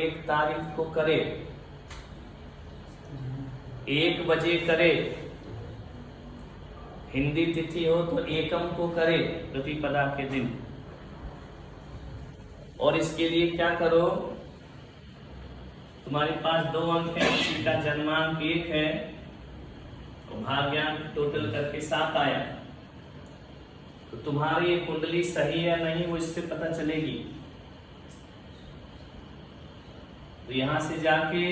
1 तारीख को करे, 1 बजे करे, हिंदी तिथि हो तो एकम को करे प्रतिपदा के दिन। और इसके लिए क्या करो, तुम्हारे पास 2 अंक है, किसी का जन्मांक 1 है और भाग्यांक टोटल करके 7 आया, तो तुम्हारी ये कुंडली सही है नहीं वो इससे पता चलेगी। तो यहां से जाके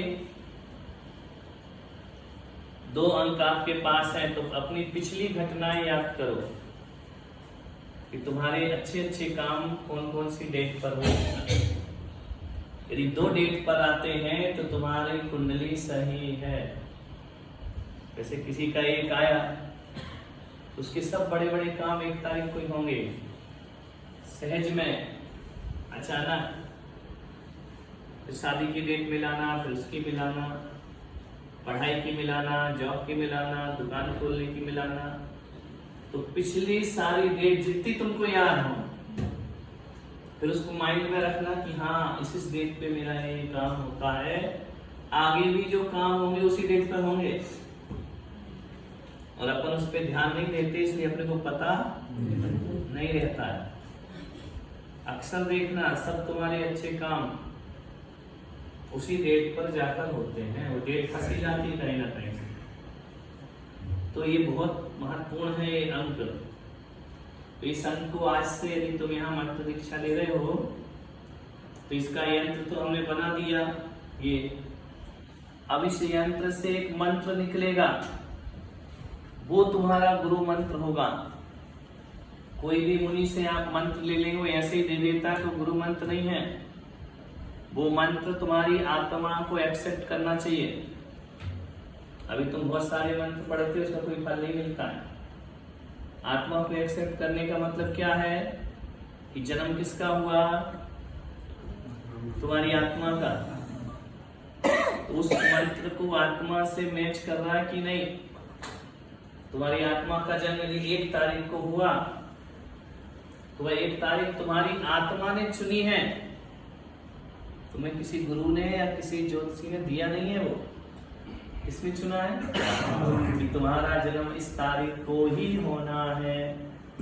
2 अंक आपके पास हैं, तो अपनी पिछली घटनाएं याद करो कि तुम्हारे अच्छे अच्छे काम कौन कौन सी डेट पर हुए। यदि 2 डेट पर आते हैं तो तुम्हारी कुंडली सही है। जैसे किसी का 1 आया तो उसके सब बड़े बड़े काम 1 तारीख को ही होंगे। सहज में अचानक फिर शादी की डेट मिलाना, फिर उसकी मिलाना, पढ़ाई की मिलाना, जॉब की मिलाना, दुकान खोलने की मिलाना। तो पिछली सारी डेट जितनी तुमको याद हो फिर उसको माइंड में रखना कि हाँ इस डेट पे मेरा ये काम होता है, आगे भी जो काम होंगे उसी डेट पर होंगे। और अपन उस पर ध्यान नहीं देते, इसलिए अपने को पता नहीं रहता है। अक्सर देखना सब तुम्हारे अच्छे काम उसी डेट पर जाकर होते हैं, वो डेट फंसी जाती है कहीं ना कहीं से। तो ये बहुत महत्वपूर्ण है ये अंक। तो इस अंक को आज से यदि तुम यहाँ मंत्र दीक्षा ले रहे हो तो इसका यंत्र तो हमने बना दिया ये। अब इस यंत्र से एक मंत्र निकलेगा, वो तुम्हारा गुरु मंत्र होगा। कोई भी मुनि से आप मंत्र ले लेंगे वो ऐसे ही दे देता है, तो गुरु मंत्र नहीं है। वो मंत्र तुम्हारी आत्मा को एक्सेप्ट करना चाहिए। अभी तुम बहुत सारे मंत्र पढ़ते हो, उसका कोई फल नहीं मिलता है। आत्मा को एक्सेप्ट करने का मतलब क्या है कि जन्म किसका हुआ, तुम्हारी आत्मा का। तो उस मंत्र को आत्मा से मैच कर रहा है कि नहीं। तुम्हारी आत्मा का जन्म यदि 1 तारीख को हुआ तो वह 1 तारीख तुम्हारी आत्मा ने चुनी है, तुम्हें किसी गुरु ने या किसी ज्योतिषी ने दिया नहीं है। वो किसने चुना है कि तुम्हारा जन्म इस तारीख को ही होना है,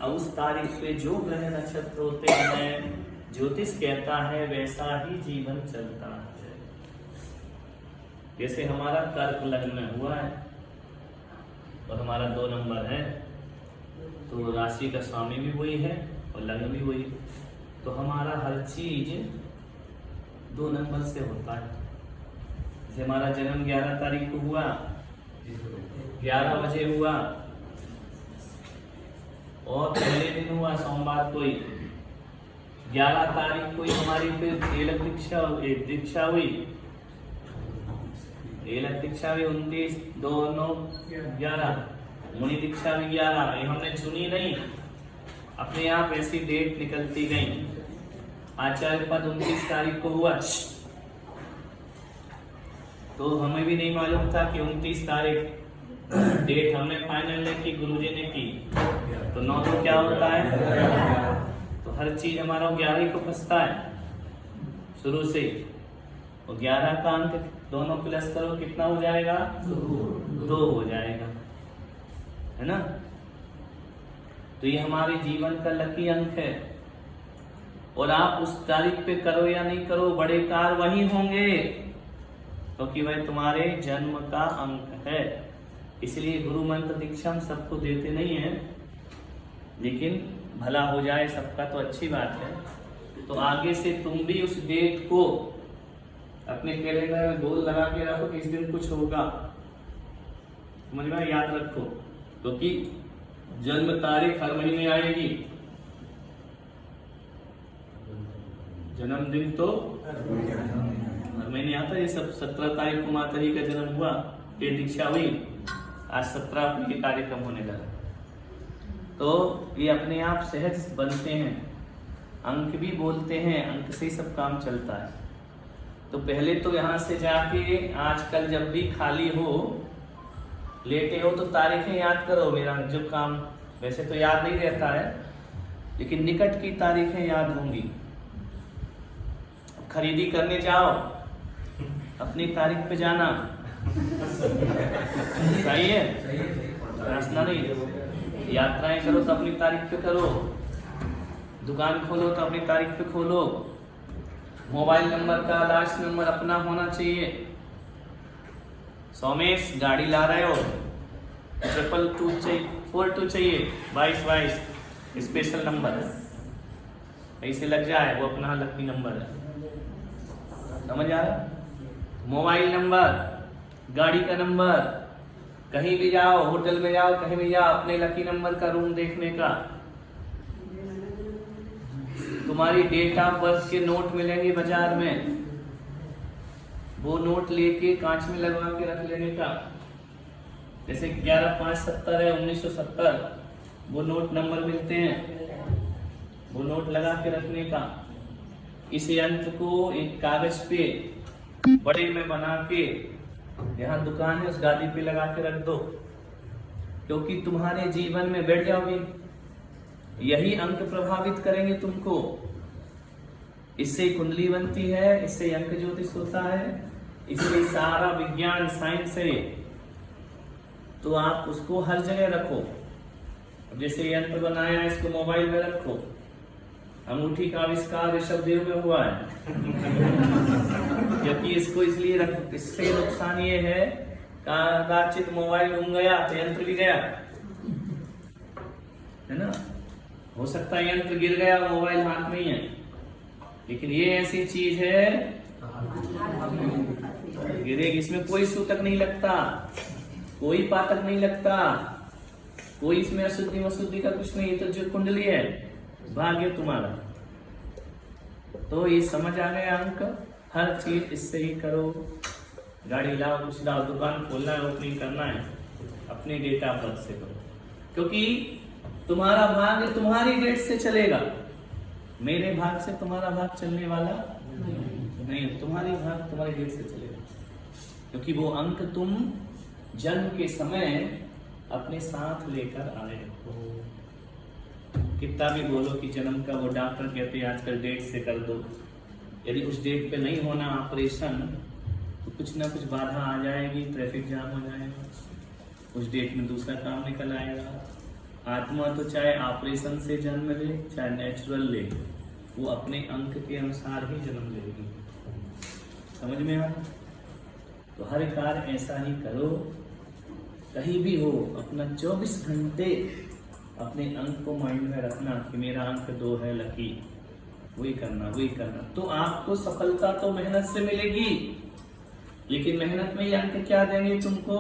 और उस तारीख पे जो ग्रह नक्षत्र होते हैं ज्योतिष कहता है वैसा ही जीवन चलता है। जैसे हमारा कर्क लग्न में हुआ है और हमारा 2 नंबर है, तो राशि का स्वामी भी वही है और लग्न भी वही, तो हमारा हर चीज 2 नंबर से होता है। जैसे हमारा जन्म 11 तारीख को हुआ, 11 बजे हुआ, और पहले दिन हुआ सोमवार को ही 11 तारीख को ही हमारी फिर तिलक दीक्षा हुई। तिलक दीक्षा हुई 29, 2, 9, 11। मुनि दीक्षा भी 11। ये हमने चुनी नहीं, अपने आप ऐसी डेट निकलती गई। आचार्य पद 29 तारीख को हुआ, तो हमें भी नहीं मालूम था कि 29 तारीख डेट हमने फाइनल नहीं की, गुरुजी ने की। तो 9 तो क्या होता है, तो हर चीज हमारा 11 को फंसता है शुरू से। और 11 का अंक दोनों प्लस करो कितना हो जाएगा, 2 हो जाएगा, है ना। तो ये हमारे जीवन का लकी अंक है। और आप उस तारीख पे करो या नहीं करो, बड़े कार्य वही होंगे, क्योंकि वह तुम्हारे जन्म का अंक है। इसलिए गुरु मंत्र दीक्षा हम सबको देते नहीं है, लेकिन भला हो जाए सबका तो अच्छी बात है। तो आगे से तुम भी उस डेट को अपने कैलेंडर में गोल लगा के रखो कि इस दिन कुछ होगा, समझ में, याद रखो। क्योंकि जन्म तारीख हर महीने आएगी, जन्मदिन तो हर महीने आता है। ये सब 17 तारीख को माता जी का जन्म हुआ, फिर दीक्षा हुई, आज 17 के कार्यक्रम होने लगा। तो ये अपने आप सहज बनते हैं, अंक भी बोलते हैं, अंक से ही सब काम चलता है। तो पहले तो यहाँ से जाके आजकल जब भी खाली हो, लेटे हो, तो तारीखें याद करो। मेरा जो काम वैसे तो याद नहीं रहता है, लेकिन निकट की तारीखें याद होंगी। खरीदी करने जाओ अपनी तारीख पे जाना सही है, रास्ता नहीं। यात्राएं करो तो अपनी तारीख पे करो, दुकान खोलो तो अपनी तारीख पे खोलो, मोबाइल नंबर का लास्ट नंबर अपना होना चाहिए। सोमेश गाड़ी ला रहे हो 222 चाहिए, 42 चाहिए, 22 स्पेशल नंबर ऐसे लग जाए, वो अपना लकी नंबर है, समझ आ रहा? मोबाइल नंबर, गाड़ी का नंबर, कहीं भी जाओ, होटल में जाओ, कहीं भी जाओ, अपने लकी नंबर का रूम देखने का। तुम्हारी डेट ऑफ बर्थ के नोट मिलेंगे बाजार में, वो नोट लेके कांच में लगवा के रख लेने का। जैसे 11/5/70 है, 1970, वो नोट नंबर मिलते हैं, वो नोट लगा के रखने का। इस यंत्र को एक कागज पे बड़े में बना के, यहाँ दुकान है उस गादी पे लगा के रख दो, क्योंकि तुम्हारे जीवन में बैठ जाओगे, यही अंक प्रभावित करेंगे तुमको। इससे कुंडली बनती है, इससे अंक ज्योतिष होता है, इससे सारा विज्ञान साइंस है। तो आप उसको हर जगह रखो। जैसे यंत्र बनाया है, इसको मोबाइल में रखो। अंगूठी का आविष्कार ऋषभदेव में हुआ है क्योंकि इसको इसलिए रख, इससे नुकसान ये है, कदाचित मोबाइल घूम गया तो यंत्र भी गया, है ना? हो सकता है यंत्र गिर गया, मोबाइल हाथ में ही है, लेकिन ये ऐसी चीज है गिरेगी, इसमें कोई सूतक नहीं लगता, कोई पातक नहीं लगता, कोई इसमें अशुद्धि मशुद्धि का कुछ नहीं। तो जो कुंडली है, भाग्य तुम्हारा। तो ये समझ आ गया अंक, हर चीज इससे ही करो। गाड़ी लाओ, कुछ लाओ, दुकान खोलना है, ओपनिंग करना है, अपनी डेट ऑफ बर्थ से करो, क्योंकि तुम्हारा भाग्य तुम्हारी डेट से चलेगा। मेरे भाग से तुम्हारा भाग चलने वाला नहीं, तुम्हारी भाग तुम्हारी डेट से चलेगा, क्योंकि वो अंक तुम जन्म के समय अपने साथ लेकर आए हो। कितना भी बोलो कि जन्म का, वो डॉक्टर कहते हैं आजकल डेट से कर दो, यदि उस डेट पे नहीं होना ऑपरेशन तो कुछ ना कुछ बाधा आ जाएगी, ट्रैफिक जाम हो जाएगा, उस डेट में दूसरा काम निकल आएगा। आत्मा तो चाहे ऑपरेशन से जन्म ले चाहे नेचुरल ले, वो अपने अंक के अनुसार ही जन्म लेगी। समझ में आ? तो हर कार्य ऐसा ही करो, कहीं भी हो अपना 24 घंटे अपने अंक को माइंड में रखना कि मेरा अंक 2 है लकी, वही करना वही करना। तो आपको सफलता तो मेहनत से मिलेगी, लेकिन मेहनत में ये अंक क्या देंगे तुमको?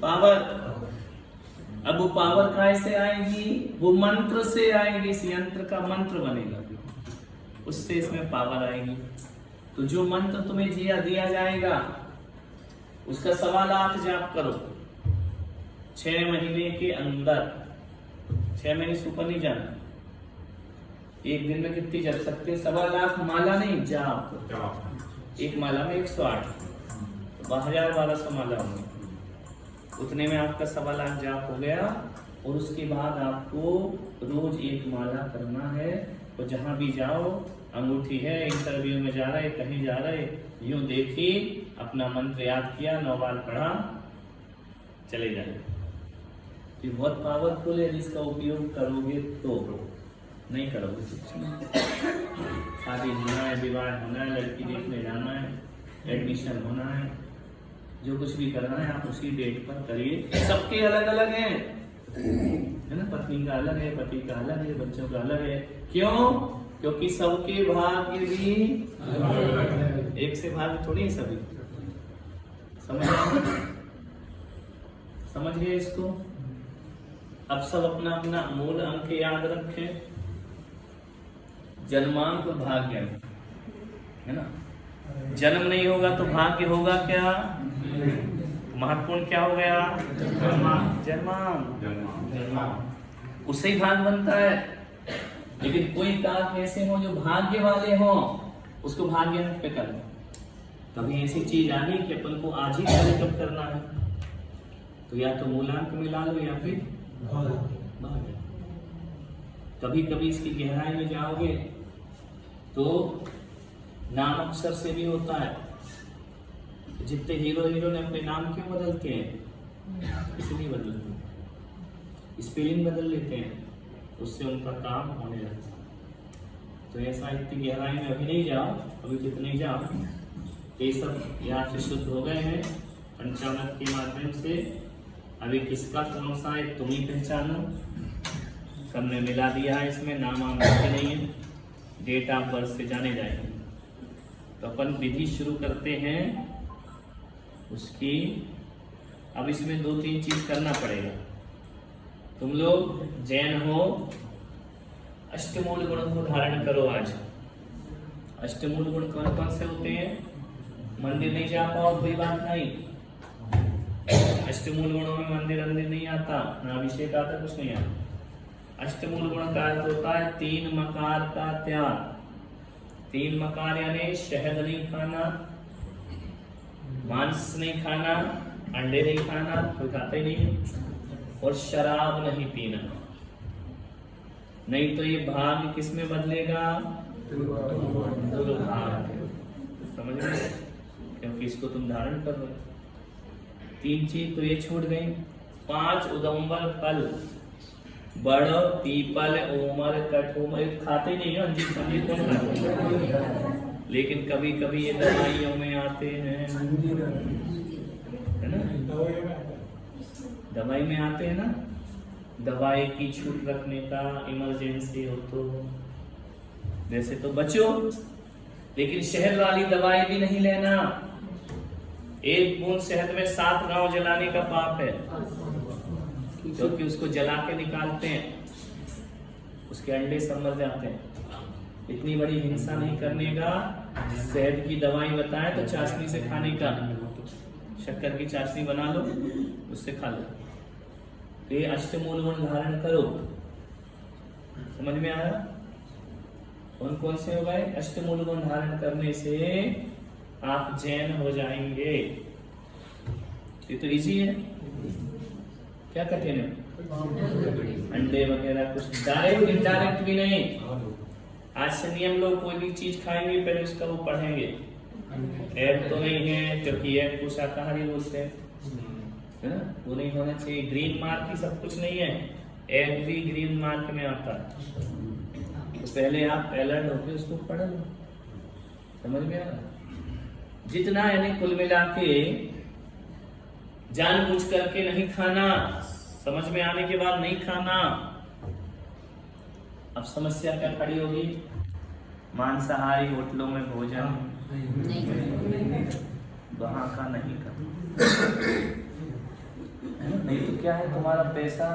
पावर। अब वो पावर कैसे आएगी? वो मंत्र से आएगी, इस यंत्र का मंत्र बनेगा, उससे इसमें पावर आएगी। तो जो मंत्र तुम्हें दिया जाएगा उसका 1.25 लाख जाप करो 6 महीने के अंदर। 6 महीने से ऊपर नहीं जाना। एक दिन में कितनी जप सकते हैं? 1.25 लाख माला नहीं, जाप। एक माला में 108, 1200 माला होंगी, उतने में आपका 1.25 लाख जाप हो गया। और उसके बाद आपको रोज एक माला करना है। और जहां भी जाओ, अंगूठी है, इंटरव्यू में जा रहे, कहीं जा रहे, यूं देखी, अपना मंत्र याद किया, 9 बार पढ़ा, चले जाए। ये बहुत पावरफुल है, जिसका उपयोग करोगे तो। नहीं करोगे शादी होना है, विवाह होना है, लड़की देखने जाना है, एडमिशन होना है, जो कुछ भी करना है आप उसी डेट पर करिए। सबके अलग अलग हैं, है ना? पत्नी का अलग है, पति का अलग है, बच्चों का अलग है। क्यों? क्योंकि सबके भाग्य भी एक से भाग्य थोड़ी है सभी। समझ गए इसको? अब सब अपना अपना मूल अंक याद रखें। जन्मांक भाग्य, है ना? जन्म नहीं होगा तो भाग्य होगा क्या? महत्वपूर्ण क्या हो गया? जन्मांक, उससे ही भाग बनता है। लेकिन कोई काम ऐसे हो जो भाग्य वाले हो, उसको भाग्य अंक पे करना। कभी ऐसी चीज आ गई कि अपन को आज ही कब करना है, तो या तो मूलांक मिला लो या फिर भाग्य। कभी कभी इसकी गहराई में जाओगे तो नाम अक्षर से भी होता है। जितने हीरो हीरो ने अपने नाम क्यों बदलते हैं? इसलिए बदलते हैं, स्पेलिंग बदल लेते हैं, उससे उनका काम होने लगता है। तो ऐसा इतनी गहराई में अभी नहीं जाओ, अभी तो नहीं जाओ। ये सब यहाँ से शुद्ध हो गए हैं पंचामृत के माध्यम से। अभी किसका कौन सा है तुम ही पहचानो। सबने मिला दिया है, इसमें नाम आम नहीं है, डेट ऑफ बर्थ से जाने जाएंगे। तो अपन विधि शुरू करते हैं उसकी। अब इसमें 2-3 चीज करना पड़ेगा। तुम लोग जैन हो, अष्टमूल गुण को धारण करो आज। अष्टमूल गुण कौन कौन से होते हैं? मंदिर नहीं जा पाओ कोई बात नहीं, अष्टमूल गुणों में मंदिर अंदर नहीं आता, ना अभिषेक आता, कुछ नहीं आता। अष्टमूल गुण का अर्थ होता है 3 मकार का त्याग। 3 मकार यानी शहद नहीं खाना, मांस नहीं खाना, अंडे नहीं खाना, कोई खाता ही नहीं है, और शराब नहीं पीना। नहीं तो ये भाग किस में बदलेगा? दुर्भाग्य। समझ गए? क्योंकि इसको तुम धारण कर रहे हो। 3 चीज तो ये छूट गई। 5 उदम्बर फल, बड़, पीपल, उमर, कठोमर खाते नहीं हो, अंजीर कौन खाते? लेकिन कभी कभी ये दवाइयों में आते हैं, है ना? दवाई में आते हैं ना, दवाई की छूट रखने का, इमरजेंसी हो तो। वैसे तो बचो, लेकिन शहद वाली दवाई भी नहीं लेना। 1 बूंद शहद में 7 गांव जलाने का पाप है, क्योंकि उसको जला के निकालते हैं, उसके अंडे सब मर जाते हैं। इतनी बड़ी हिंसा नहीं करने का। शहद की दवाई बताएं तो चाशनी से खाने का, शक्कर की चाशनी बना लो, उससे खा लो। तो ये अष्टमूल गुण धारण करो। समझ में आया? कौन कौन से हो गए? अष्टमूल गुण धारण करने से आप जैन हो जाएंगे। ये तो इजी है, क्या कठिन है? अंडे वगैरह कुछ डायरेक्ट इनडायरेक्ट भी नहीं। आज से नियम लोग कोई भी चीज खाएंगे पहले उसका वो पढ़ेंगे। एग तो नहीं है, क्योंकि एग को शाकाहारी बोलते हैं, है ना? वो नहीं होना चाहिए। ग्रीन मार्क ही सब कुछ नहीं है, एग भी ग्रीन मार्क में आता है। तो पहले आप अलर्ट होकर उसको पढ़ लो। समझ में आ रहा? जितना यानी कुल मिला के जानबूझ करके नहीं खाना, समझ में आने के बाद नहीं खाना। अब समस्या क्या खड़ी होगी? मांसाहारी होटलों में भोजन वहां का नहीं करना। नहीं तो क्या है, तुम्हारा पैसा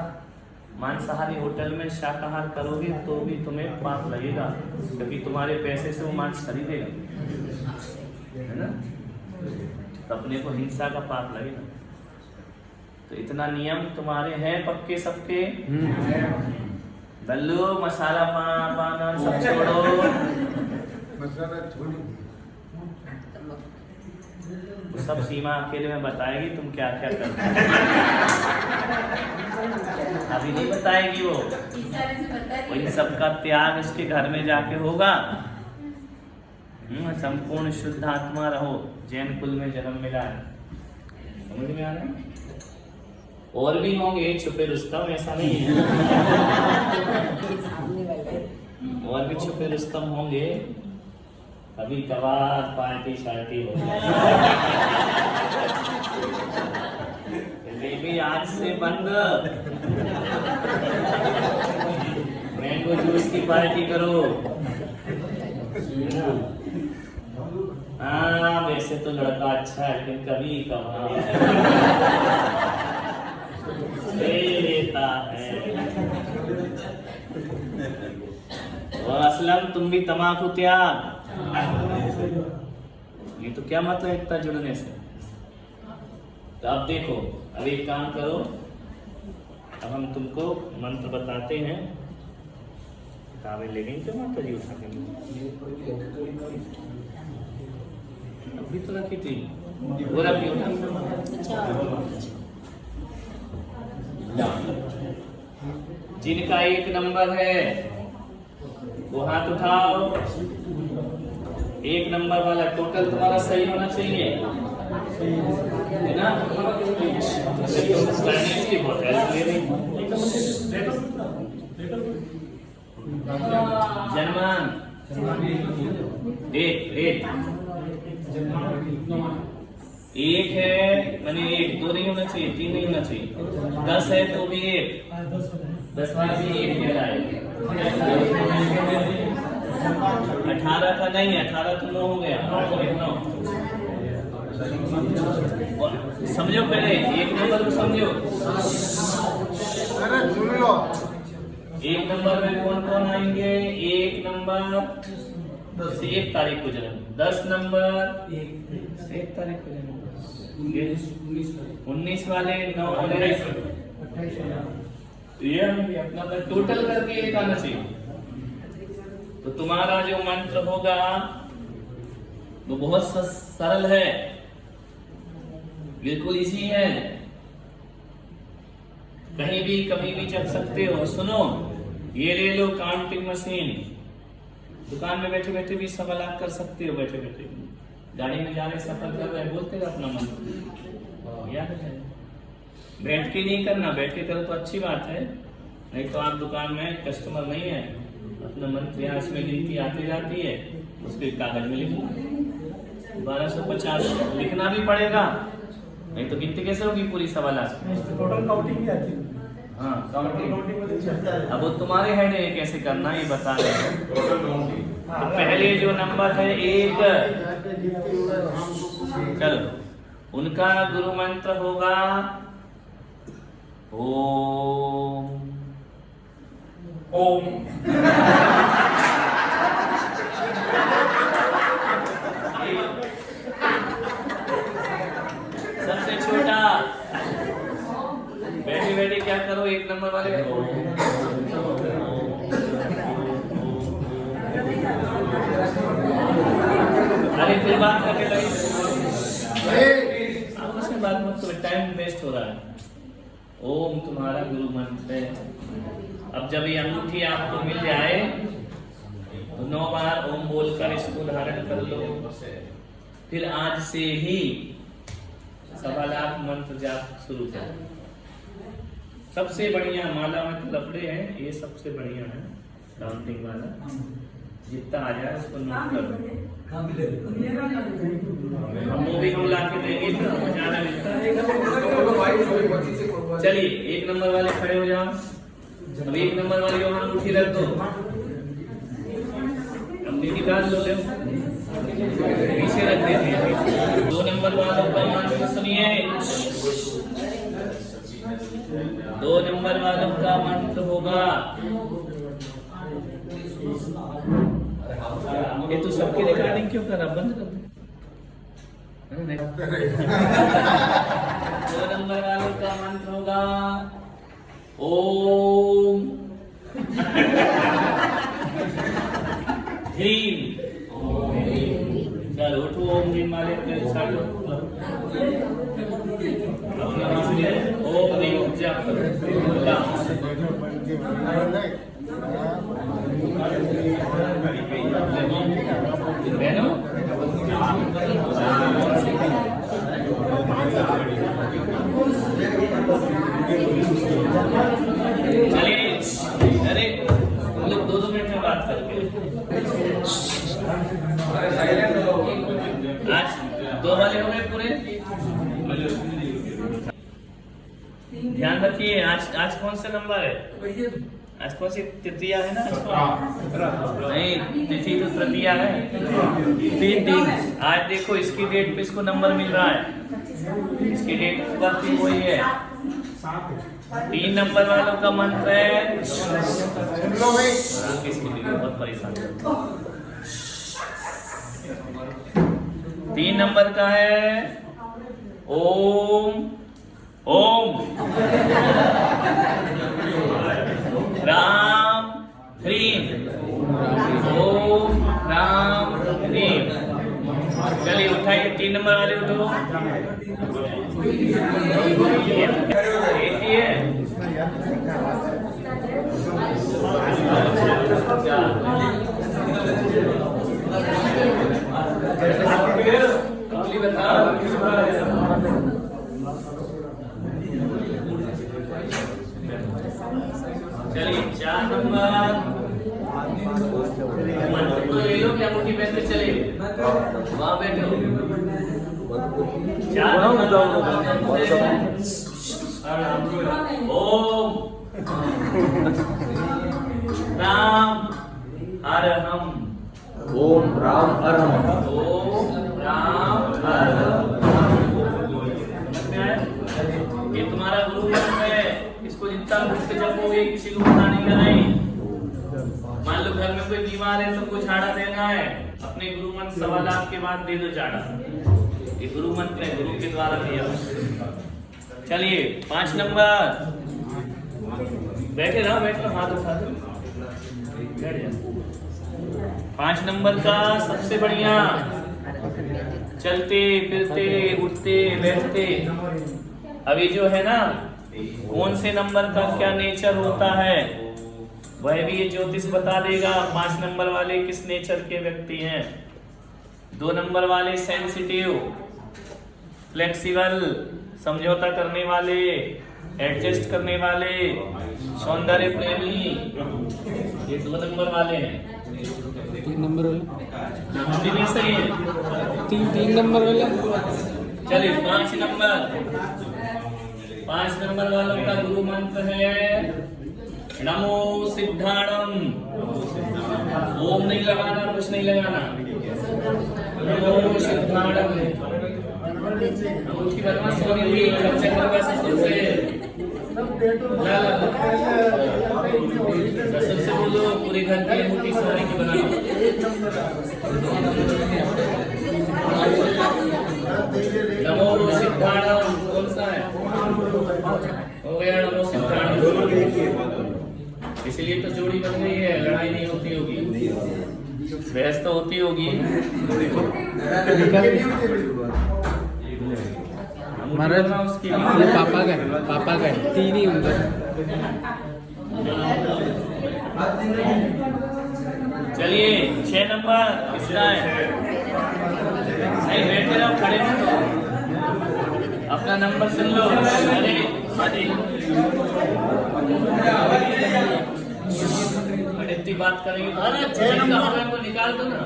मांसाहारी होटल में शाकाहार करोगे तो भी तुम्हें पाप लगेगा, क्योंकि तुम्हारे पैसे से वो मांस खरीदेगा, है ना? तो अपने को हिंसा का पाप लगेगा। तो इतना नियम तुम्हारे हैं पक्के सबके? बल्लू मसाला पाना सब छोड़ो। मसाला छोड़ो, सब सीमा अकेले में बताएगी तुम क्या क्या करते हो। अभी नहीं बताएगी वो, इन सबका त्याग इसके घर में जाके होगा। संपूर्ण शुद्ध आत्मा रहो, जैन कुल में जन्म मिला है। समझ में आ रहा है? और भी होंगे छुपे रुस्तम, ऐसा नहीं है। और भी छुपे रुस्तम होंगे, कभी कभार पार्टी शार्टी हो बेबी आज से बंद। मैंगो जूस की पार्टी करो। हाँ वैसे तो लड़का अच्छा है, लेकिन कभी कभार लेता है। और असलम तुम भी तमाकू त्याग। ये तो क्या मतलब है इतना जुड़ने से? तो अब देखो, अब एक काम करो, अब हम तुमको मंत्र बताते हैं। किताबें ले गई तो माता जी उठा के अभी तो रखी थी, वो रखी जिनका 1 नंबर है वो हाथ उठाओ। एक नंबर वाला टोटल तुम्हारा सही होना चाहिए, है ना? की बहुत हेल्प ले रही। जन्मान डेट एक है, मैंने एक, दो नहीं होना चाहिए, तीन नहीं होना चाहिए। 10 है तो भी एक, 10 में भी एक कह रहा है। 18 का नहीं है, 18 तो 9 हो गया, 9। समझो पहले एक नंबर को समझो। अरे सुन लो, एक नंबर में कौन कौन आएंगे? एक नंबर से 1 तारीख को जन्म, 10 नंबर 1 तारीख को जन्म, 19 वाले, 9 वाले, ये अपना टोटल करके एक आना चाहिए। तो तुम्हारा जो मंत्र होगा वो बहुत सरल है, बिल्कुल इजी है, कहीं भी कभी भी चल सकते हो। सुनो, ये ले लो काउंटिंग मशीन, दुकान में बैठे बैठे भी सवाल आप कर सकते हो, बैठे बैठे गाड़ी में जा रहे सफर कर रहे बोलते हो अपना मन, याद है। बैठ के नहीं करना, बैठ के करो तो अच्छी बात है, नहीं तो आप दुकान में कस्टमर नहीं है, अपना मंत्र यहाँ इसमें गिनती आती जाती है, उसके कागज में लिख लो। 1250 लिखना भी पड़ेगा, नहीं तो गिनती कैसे होगी पूरी सवालात? टोटल काउंटिंग भी आती है। हाँ, काउंटिंग अब अब वो तुम्हारे हेड है कैसे करना, ये बता रहे हैं। तो पहले जो नंबर है 1, चलो उनका गुरु मंत्र होगा ओम। ओम सबसे छोटा, बैठे बैठे क्या करो, एक नंबर वाले अरे फिर बात करके लगे, आपस में बात मत करो, टाइम वेस्ट हो रहा है। ओम तुम्हारा गुरु मंत्र है। अब जब ये अंगूठी आपको मिल जाए तो 9 बार ओम बोलकर इसको धारण कर लो। फिर आज से ही सवालात मंत्र जाप शुरू करो। सबसे बढ़िया माला में तो लफड़े हैं, ये सबसे बढ़िया है काउंटिंग वाला, जितना आ जाए उसको नोट कर लो। वो भी हम ला के देंगे तो मजा आना मिलता है। चलिए एक नंबर वाले खड़े हो जाओ, अब एक नंबर वाले को अंगूठी रख दो, अपनी निकाल लो, ले पीछे रख देते हैं। 2 नंबर वालों का मंत्र सुनिए, 2 नंबर वालों का मंत्र होगा, ये तो सबकी रिकॉर्डिंग क्यों कर रहा, बंद कर दो। 2 नंबर वालों का मंत्र होगा ओम ह्रीम। चलो उठो, ओम ह्रीम वाले ओम ह्रीम जप बहनों, चलिए, अरे हम लोग 2-2 मिनट में बात करते हैं। आज 2 वाले हो गए पूरे। ध्यान रखिए, आज कौन सा नंबर है? आज कौन सी तृतीया है ना? नहीं, तिथि तो तृतीया है, 3 आज देखो इसकी डेट पे इसको नंबर मिल रहा है, इसकी डेट की वही है। 3 नंबर वालों का मंत्र है, बहुत परेशान। 3 नंबर का है ओम ओम राम ह्रीम, ओम राम ह्रीम। चलिए उठाइए, 3 नंबर वाले उठो। अगली बताओ। चलिए 4 नंबर मंत्र को ले लो, क्या मुट्ठी पहन के चले वहां बैठो। 4 नंबर ओम राम अरहम। ओम राम अरहम। ओम राम अरहम। समझ में आया? ये तुम्हारा गुरु मंत्र है, इसको जितना घुस के जपोगे किसी को पता नहीं करना है। मान लो घर में कोई बीमार है, तुमको झाड़ा देना है, अपने गुरु मंत्र 1.25 लाख के बाद दे दो झाड़ा। ये गुरु मंत्र है, गुरु के द्वारा दिया। चलिए 5 नंबर बैठे रहो, हाथ उठा दो, बैठ जाओ। 5 नंबर का सबसे बढ़िया, चलते फिरते उठते बैठते। अभी जो है ना, कौन से नंबर का क्या नेचर होता है वह भी ये ज्योतिष बता देगा। 5 नंबर वाले किस नेचर के व्यक्ति हैं। 2 नंबर वाले सेंसिटिव, फ्लेक्सिबल, समझौता करने वाले, एडजस्ट करने वाले, सौंदर्य प्रेमी, ये 2 नंबर वाले हैं। 3 नंबर वाला, हिंदी में सही है। 3 नंबर वाला। चलिए 5 नंबर, 5 नंबर वालों का गुरु मंत्र है नमो सिद्धाणम। ओम नहीं लगाना, कुछ नहीं लगाना। नमो सिद्धाणम। मुट्ठी भर में सोनी हुई, खर्चा करवा ससुर से। ससुर से बोलो पूरे घर की मुट्ठी सोने की बनाओ। नमो सिद्धाणम कौन सा है? हो गया नमो सिद्धाणम। इसलिए तो जोड़ी बन गई है, लड़ाई नहीं होती होगी, बहस तो होती होगी। महाराज उसकी ये पापा का 3 ही होंगे। चलिए 6 नंबर किसका है? नहीं बैठे रहो, खड़े मत हो। अपना नंबर सुन लो। अरे इतनी बात करेंगे तो 6 नंबर को निकाल दो ना।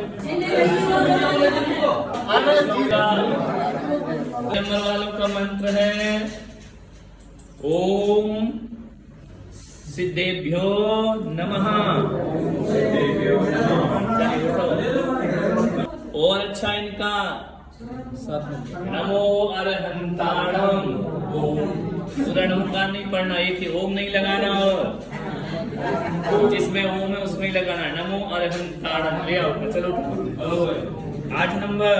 नंबर वालों का मंत्र है ओम सिद्धेभ्यो नमः। और अच्छा इनका नमो अरहंताणम। पूरा ओंकार नहीं पढ़ना, एक ही ओम नहीं लगाना, और जिसमें ओम है उसमें ही लगाना। नमो अरहंताणम ले आओ। चलो 8 नंबर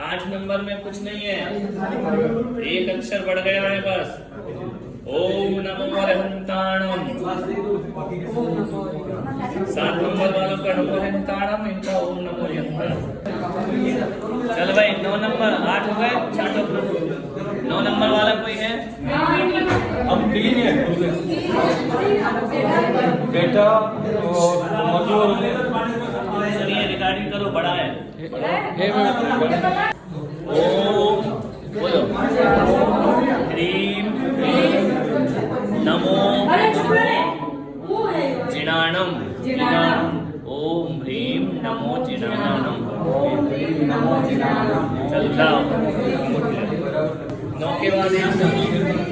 8 नंबर में कुछ नहीं है, एक अक्षर बढ़ गया है बस। ओम नमो अरहंताणम। 7 नंबर वालों का नमो अरहंताणम, इनका ओम नमो अरहंताणम। चल भाई 9 नंबर, 8 हो गए, 9 नंबर वाला कोई है? अब 3 है बेटा और मजूर। चलिए रिकॉर्डिंग करो, बड़ा है। ओम बोलो ह्रीम नमो जिनाणम। ओम ह्रीम नमो जिनाणम। चल जाओ 9 के बाद